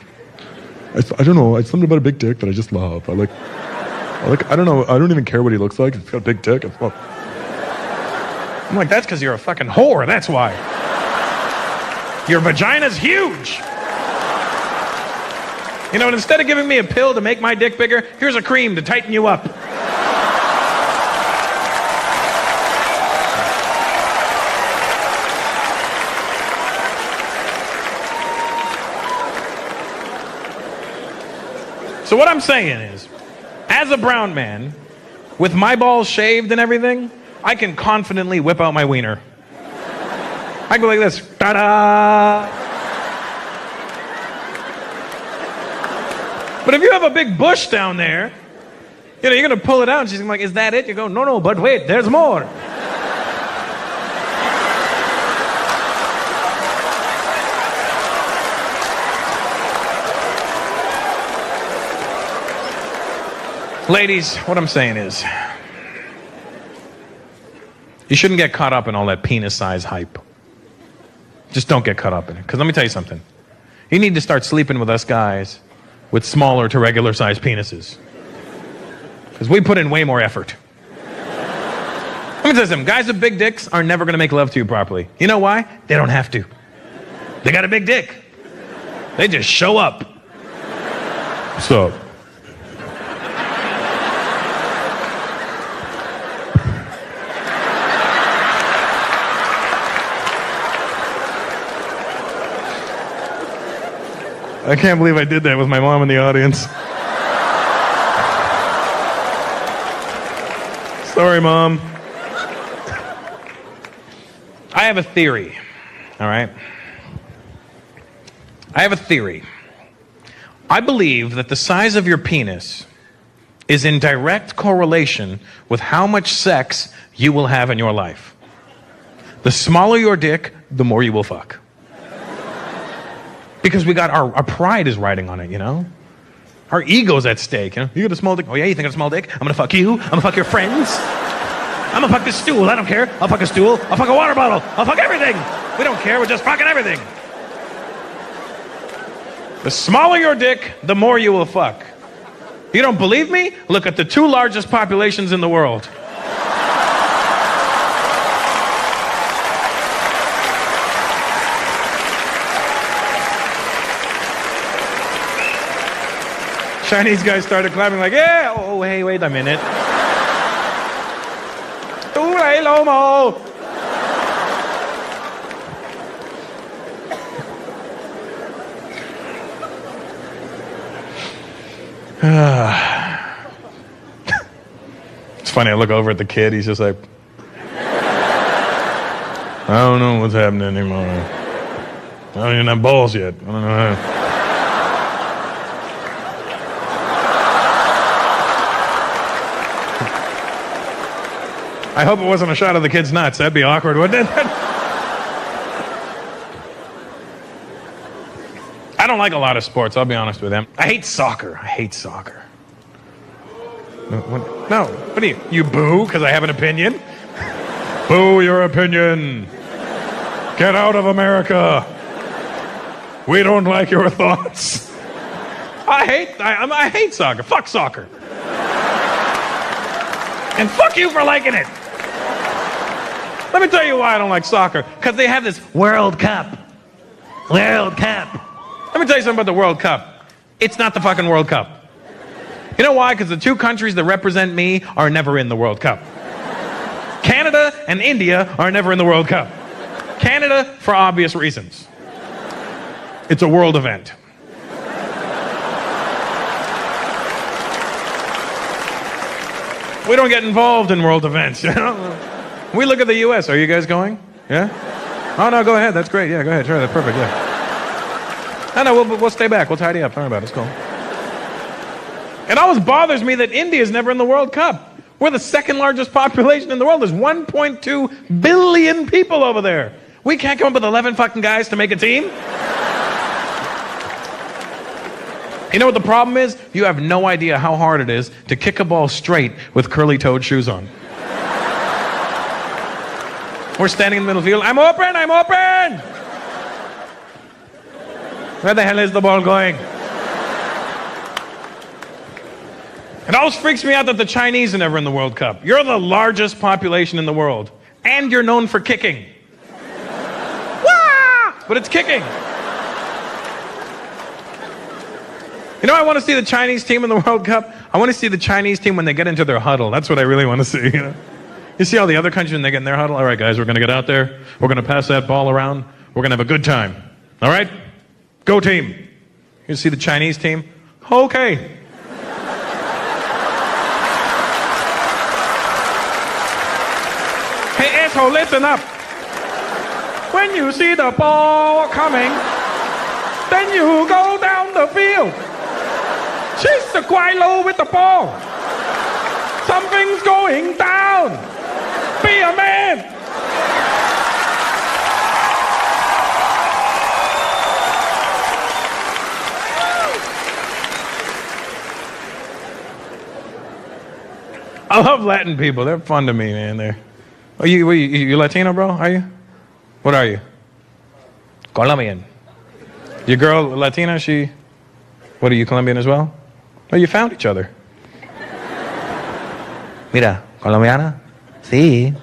I don't know, it's something about a big dick that I just love. I like, I don't know, I don't even care what he looks like. He's got a big dick. I'm like, that's because you're a fucking whore, that's why. Your vagina's huge. You know, and instead of giving me a pill to make my dick bigger, here's a cream to tighten you up. So what I'm saying is, as a brown man, with my balls shaved and everything, I can confidently whip out my wiener. I go like this, ta-da! But if you have a big bush down there, you know, you're gonna pull it out and she's gonna be like, is that it? You go, no, but wait, there's more. Ladies, what I'm saying is, you shouldn't get caught up in all that penis size hype. Just don't get caught up in it. Because let me tell you something. You need to start sleeping with us guys with smaller to regular sized penises. Because we put in way more effort. Let me tell you something. Guys with big dicks are never going to make love to you properly. You know why? They don't have to. They got a big dick. They just show up. What's up? I can't believe I did that with my mom in the audience. Sorry, Mom. I have a theory, all right? I have a theory. I believe that the size of your penis is in direct correlation with how much sex you will have in your life. The smaller your dick, the more you will fuck. Because we got our pride is riding on it, you know? Our ego's at stake, you know? You got a small dick? Oh yeah, you think I got a small dick? I'm gonna fuck you. I'm gonna fuck your friends. I'm gonna fuck this stool. I don't care. I'll fuck a stool. I'll fuck a water bottle. I'll fuck everything. We don't care. We're just fucking everything. The smaller your dick, the more you will fuck. You don't believe me? Look at the two largest populations in the world. Chinese guys started clapping like, yeah, oh, hey, wait a minute. Lomo. It's funny, I look over at the kid, he's just like, I don't know what's happening anymore. I don't even have balls yet. I don't know how. I hope it wasn't a shot of the kid's nuts. That'd be awkward, wouldn't it? I don't like a lot of sports, I'll be honest with them. I hate soccer. No, what do you boo because I have an opinion? Boo your opinion. Get out of America. We don't like your thoughts. I hate soccer. Fuck soccer. And fuck you for liking it. Let me tell you why I don't like soccer. Because they have this World Cup. World Cup. Let me tell you something about the World Cup. It's not the fucking World Cup. You know why? Because the two countries that represent me are never in the World Cup. Canada and India are never in the World Cup. Canada, for obvious reasons. It's a world event. We don't get involved in world events, you know? We look at the U.S. Are you guys going? Yeah? Oh, no, go ahead. That's great. Yeah, go ahead. Sure, that's perfect, yeah. No, we'll stay back. We'll tidy up. Sorry about it. It's cool. It always bothers me that India is never in the World Cup. We're the second largest population in the world. There's 1.2 billion people over there. We can't come up with 11 fucking guys to make a team? You know what the problem is? You have no idea how hard it is to kick a ball straight with curly-toed shoes on. We're standing in the middle of the field. I'm open! I'm open! Where the hell is the ball going? It always freaks me out that the Chinese are never in the World Cup. You're the largest population in the world. And you're known for kicking. Wah! But it's kicking. You know, I want to see the Chinese team in the World Cup. I want to see the Chinese team when they get into their huddle. That's what I really want to see. You know? You see all the other countries when they get in their huddle? All right, guys, we're going to get out there. We're going to pass that ball around. We're going to have a good time. All right? Go team. You see the Chinese team? Okay. Hey, asshole, listen up. When you see the ball coming, then you go down the field. Chase the Guaylo with the ball. Something's going down. Be a man. I love Latin people. They're fun to me, man. Are you Latino, bro? Are you? What are you? Colombian. Your girl Latina? What are you, Colombian as well? Oh, you found each other. Mira, colombiana? Sí.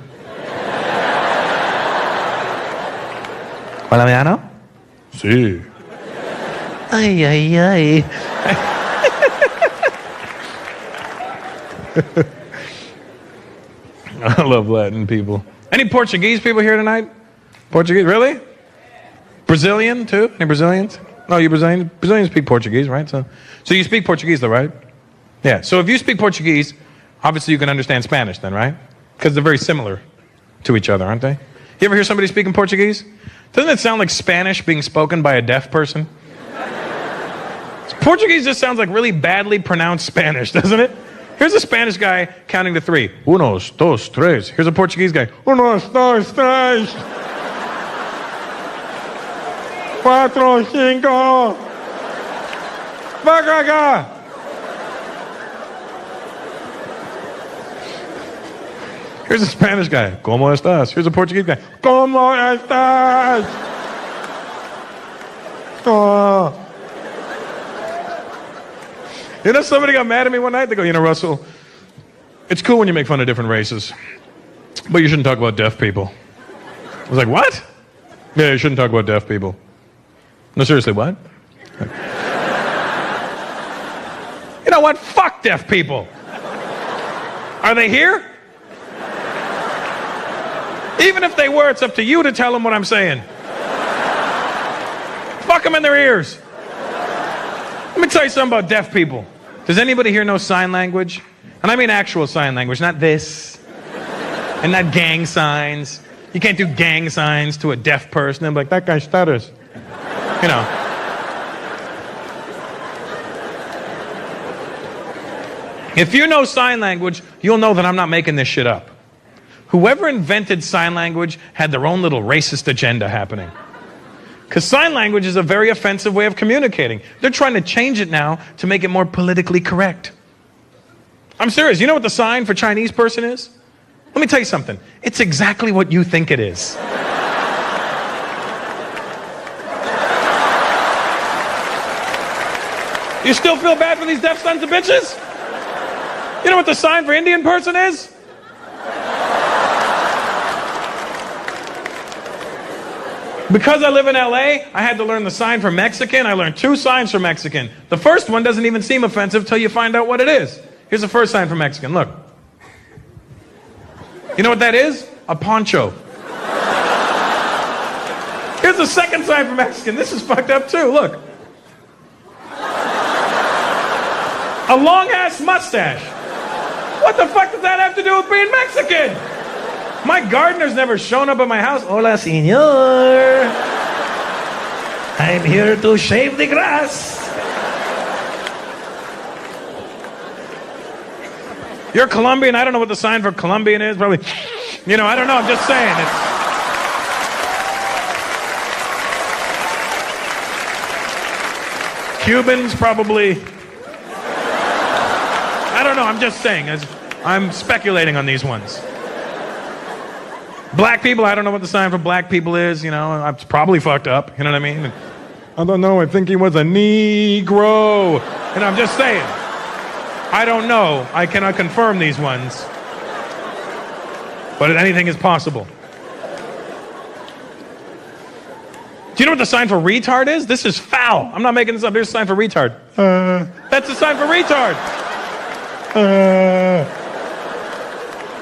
Colombiano? Sí. Ay, ay, ay. I love Latin people. Any Portuguese people here tonight? Portuguese, really? Brazilian, too? Any Brazilians? No, you Brazilian? Brazilians speak Portuguese, right? So you speak Portuguese, though, right? Yeah, so if you speak Portuguese, obviously you can understand Spanish then, right? Because they're very similar to each other, aren't they? You ever hear somebody speaking Portuguese? Doesn't it sound like Spanish being spoken by a deaf person? Portuguese just sounds like really badly pronounced Spanish, doesn't it? Here's a Spanish guy counting to 3. Unos, dos, tres. Here's a Portuguese guy. Unos, dos, tres. Cuatro, cinco. Vaga. Here's a Spanish guy. ¿Cómo estás? Here's a Portuguese guy. ¿Cómo estás? Oh. You know, somebody got mad at me one night. They go, you know, Russell, it's cool when you make fun of different races, but you shouldn't talk about deaf people. I was like, what? Yeah, you shouldn't talk about deaf people. No, seriously, what? You know what? Fuck deaf people. Are they here? Even if they were, it's up to you to tell them what I'm saying. Fuck them in their ears. Let me tell you something about deaf people. Does anybody here know sign language? And I mean actual sign language, not this. And not gang signs. You can't do gang signs to a deaf person. I'm like, that guy stutters. You know. If you know sign language, you'll know that I'm not making this shit up. Whoever invented sign language had their own little racist agenda happening. Because sign language is a very offensive way of communicating. They're trying to change it now to make it more politically correct. I'm serious. You know what the sign for Chinese person is? Let me tell you something. It's exactly what you think it is. You still feel bad for these deaf sons of bitches? You know what the sign for Indian person is? Because I live in LA, I had to learn the sign for Mexican. I learned 2 signs for Mexican. The first one doesn't even seem offensive till you find out what it is. Here's the first sign for Mexican. Look. You know what that is? A poncho. Here's the second sign for Mexican. This is fucked up too. Look. A long-ass mustache. What the fuck does that have to do with being Mexican? My gardener's never shown up at my house. Hola, senor. I'm here to shave the grass. You're Colombian. I don't know what the sign for Colombian is. Probably, you know, I don't know. I'm just saying. Cubans, probably. I don't know. I'm just saying. I'm speculating on these ones. Black people, I don't know what the sign for black people is. You know, it's probably fucked up. You know what I mean? I don't know. I think he was a Negro. And I'm just saying. I don't know. I cannot confirm these ones. But anything is possible. Do you know what the sign for retard is? This is foul. I'm not making this up. There's a sign for retard. That's the sign for retard.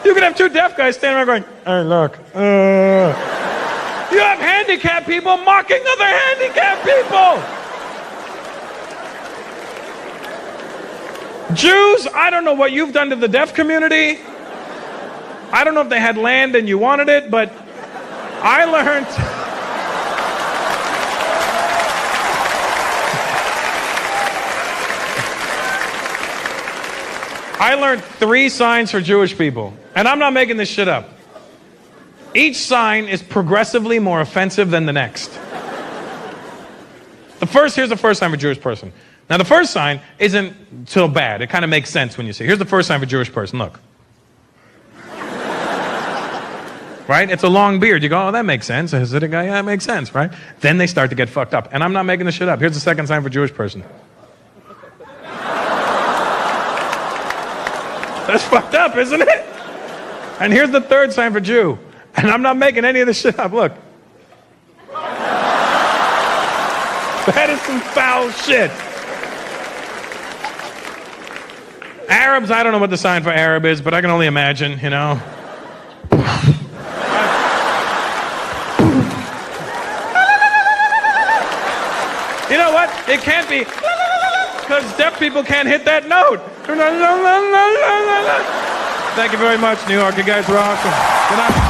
You could have two deaf guys standing around going, hey, look. You have handicapped people mocking other handicapped people. Jews, I don't know what you've done to the deaf community. I don't know if they had land and you wanted it, but I learned... I learned 3 signs for Jewish people. And I'm not making this shit up. Each sign is progressively more offensive than the next. Here's the first sign for a Jewish person. Now the first sign isn't so bad. It kind of makes sense when you see it. Here's the first sign for a Jewish person. Look. Right? It's a long beard. You go, oh, that makes sense. A Hasidic guy, yeah, that makes sense, right? Then they start to get fucked up. And I'm not making this shit up. Here's the second sign for a Jewish person. That's fucked up, isn't it? And here's the third sign for Jew. And I'm not making any of this shit up. Look. That is some foul shit. Arabs, I don't know what the sign for Arab is, but I can only imagine, you know. You know what? It can't be, because deaf people can't hit that note. Thank you very much, New York. You guys are awesome. Good night.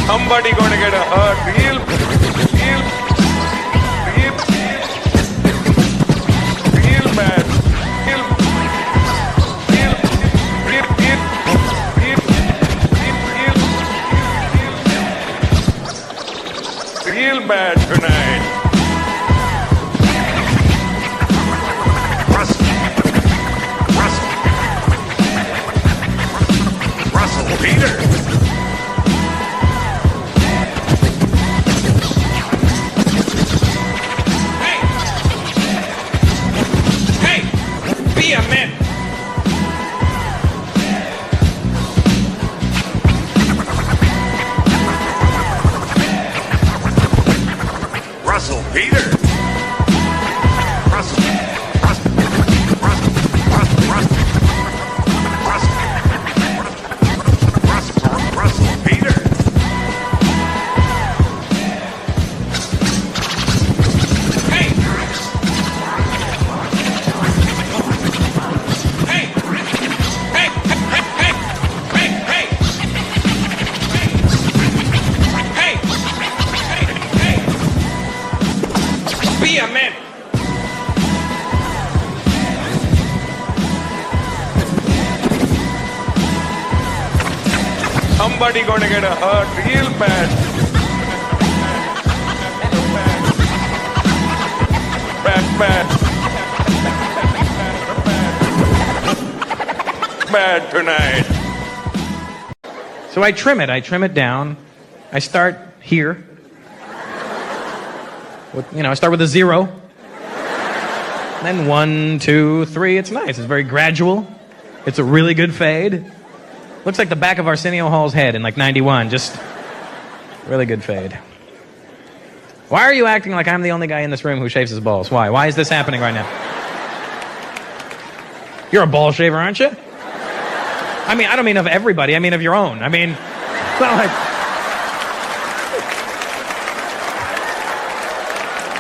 Somebody gonna get a hurt real bad. Real bad tonight. Russell Peter. Somebody gonna get a hurt real bad. Bad tonight. So I trim it down. I start here. I start with a 0. Then 1, 2, 3. It's nice. It's very gradual. It's a really good fade. Looks like the back of Arsenio Hall's head in like 91. Just really good fade. Why are you acting like I'm the only guy in this room who shaves his balls? Why? Why is this happening right now? You're a ball shaver, aren't you? I mean, I don't mean of everybody. I mean of your own. I mean, it's not like...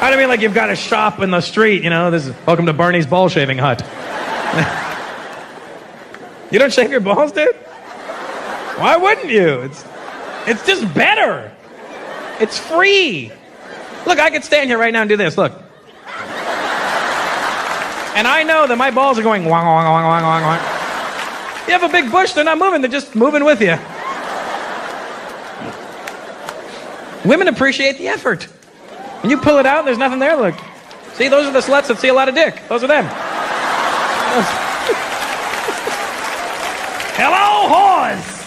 I don't mean like you've got a shop in the street, you know. This is welcome to Bernie's ball shaving hut. You don't shave your balls, dude? Why wouldn't you? It's just better. It's free. Look, I could stand here right now and do this. Look. And I know that my balls are going wong, wong, wong, wong, wong, wong. You have a big bush, they're not moving, they're just moving with you. Women appreciate the effort. When you pull it out, there's nothing there, look. See, those are the sluts that see a lot of dick. Those are them. Hello, whores!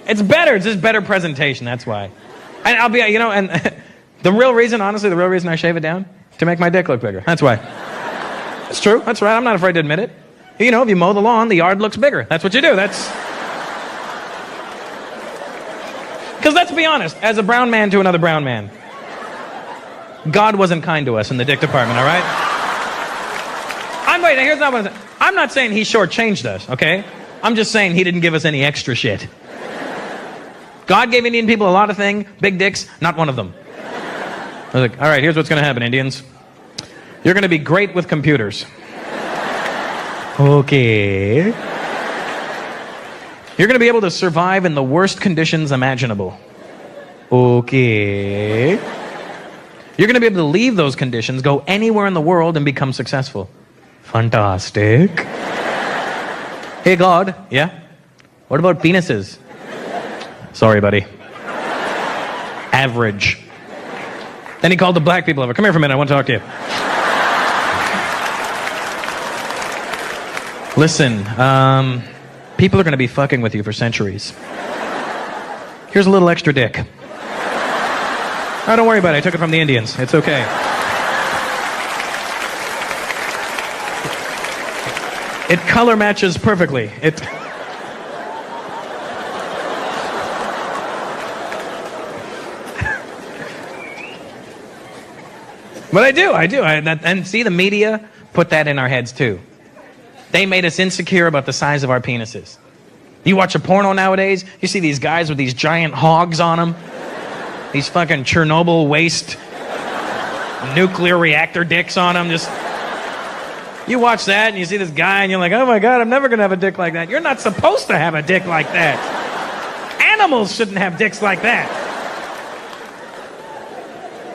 It's better. It's just better presentation, that's why. And I'll be, you know, and the real reason, honestly, the real reason I shave it down, to make my dick look bigger. That's why. It's true. That's right. I'm not afraid to admit it. You know, if you mow the lawn, the yard looks bigger. That's what you do. That's... Because let's be honest, as a brown man to another brown man, God wasn't kind to us in the dick department, all right? Here's not what I'm saying. I'm not saying he shortchanged us, okay? I'm just saying he didn't give us any extra shit. God gave Indian people a lot of things, big dicks, not one of them. I was like, all right, here's what's going to happen, Indians. You're going to be great with computers. Okay. You're going to be able to survive in the worst conditions imaginable. Okay. You're going to be able to leave those conditions, go anywhere in the world, and become successful. Fantastic. Hey, God. Yeah? What about penises? Sorry, buddy. Average. Then he called the black people over. Come here for a minute. I want to talk to you. Listen, people are going to be fucking with you for centuries. Here's a little extra dick. Oh, don't worry about it. I took it from the Indians. It's okay. It color matches perfectly. But I do. And see, the media put that in our heads too. They made us insecure about the size of our penises. You watch a porno nowadays, you see these guys with these giant hogs on them. These fucking Chernobyl waste nuclear reactor dicks on them. Just, you watch that and you see this guy and you're like, oh my God, I'm never going to have a dick like that. You're not supposed to have a dick like that. Animals shouldn't have dicks like that.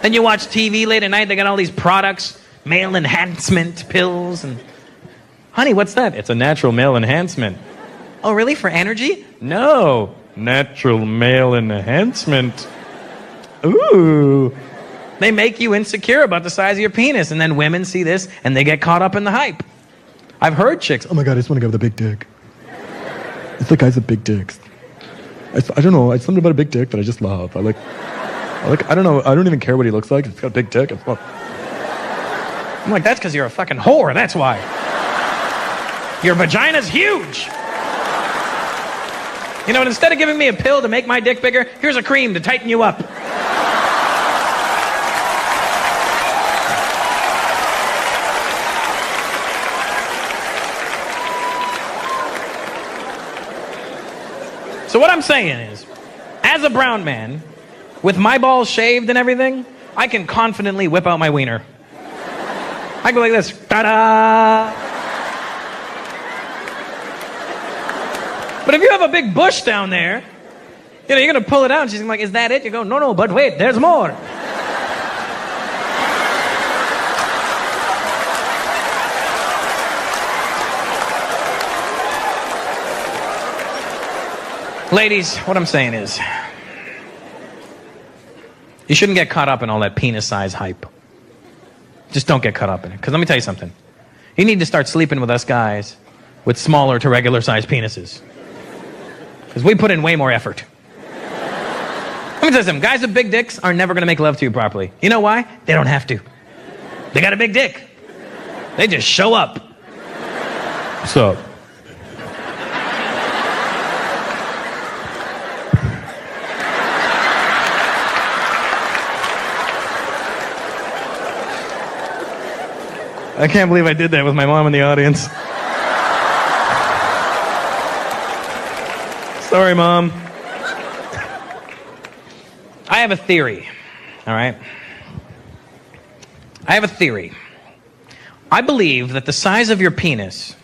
Then you watch TV late at night, they got all these products, male enhancement pills, and... Honey, what's that? It's a natural male enhancement. Oh, really? For energy? No. Natural male enhancement. Ooh. They make you insecure about the size of your penis, and then women see this, and they get caught up in the hype. I've heard chicks, oh my God, I just want to go with a big dick. It's like guys with big dicks. I don't know, it's something about a big dick that I just love. I like, I don't know, I don't even care what he looks like. It's got a big dick. I'm like, that's because you're a fucking whore, that's why. Your vagina's huge. You know, and instead of giving me a pill to make my dick bigger, here's a cream to tighten you up. So what I'm saying is, as a brown man, with my balls shaved and everything, I can confidently whip out my wiener. I go like this, ta-da! But if you have a big bush down there, you know, you're going to pull it out and she's like, is that it? You go, no, but wait, there's more. Ladies, what I'm saying is, you shouldn't get caught up in all that penis size hype. Just don't get caught up in it. Because let me tell you something. You need to start sleeping with us guys with smaller to regular size penises. Because we put in way more effort. Let me tell you something. Guys with big dicks are never going to make love to you properly. You know why? They don't have to. They got a big dick. They just show up. What's up? I can't believe I did that with my mom in the audience. Sorry, Mom. I have a theory, all right? I have a theory. I believe that the size of your penis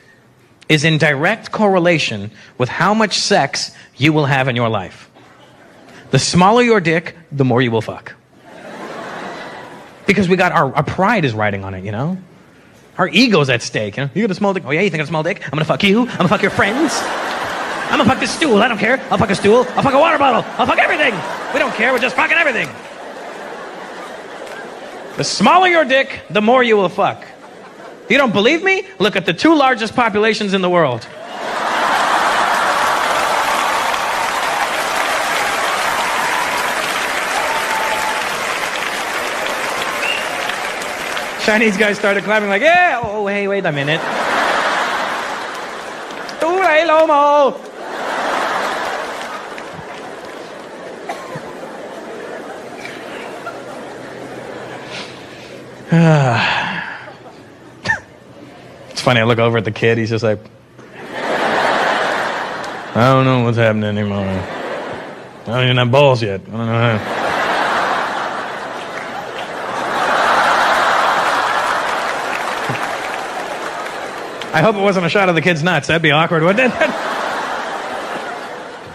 is in direct correlation with how much sex you will have in your life. The smaller your dick, the more you will fuck. Because we got our pride is riding on it, you know? Our ego's at stake, you know? You got a small dick? Oh yeah, you think I got a small dick? I'm gonna fuck you. I'm gonna fuck your friends. I'm gonna fuck this stool. I don't care. I'll fuck a stool. I'll fuck a water bottle. I'll fuck everything. We don't care. We're just fucking everything. The smaller your dick, the more you will fuck. You don't believe me? Look at the 2 largest populations in the world. Chinese guys started clapping like, yeah, oh, hey, wait a minute. Tú lấy lomo. It's funny, I look over at the kid, he's just like, I don't know what's happening anymore. I don't even have balls yet. I don't know how. I hope it wasn't a shot of the kid's nuts. That'd be awkward, wouldn't it?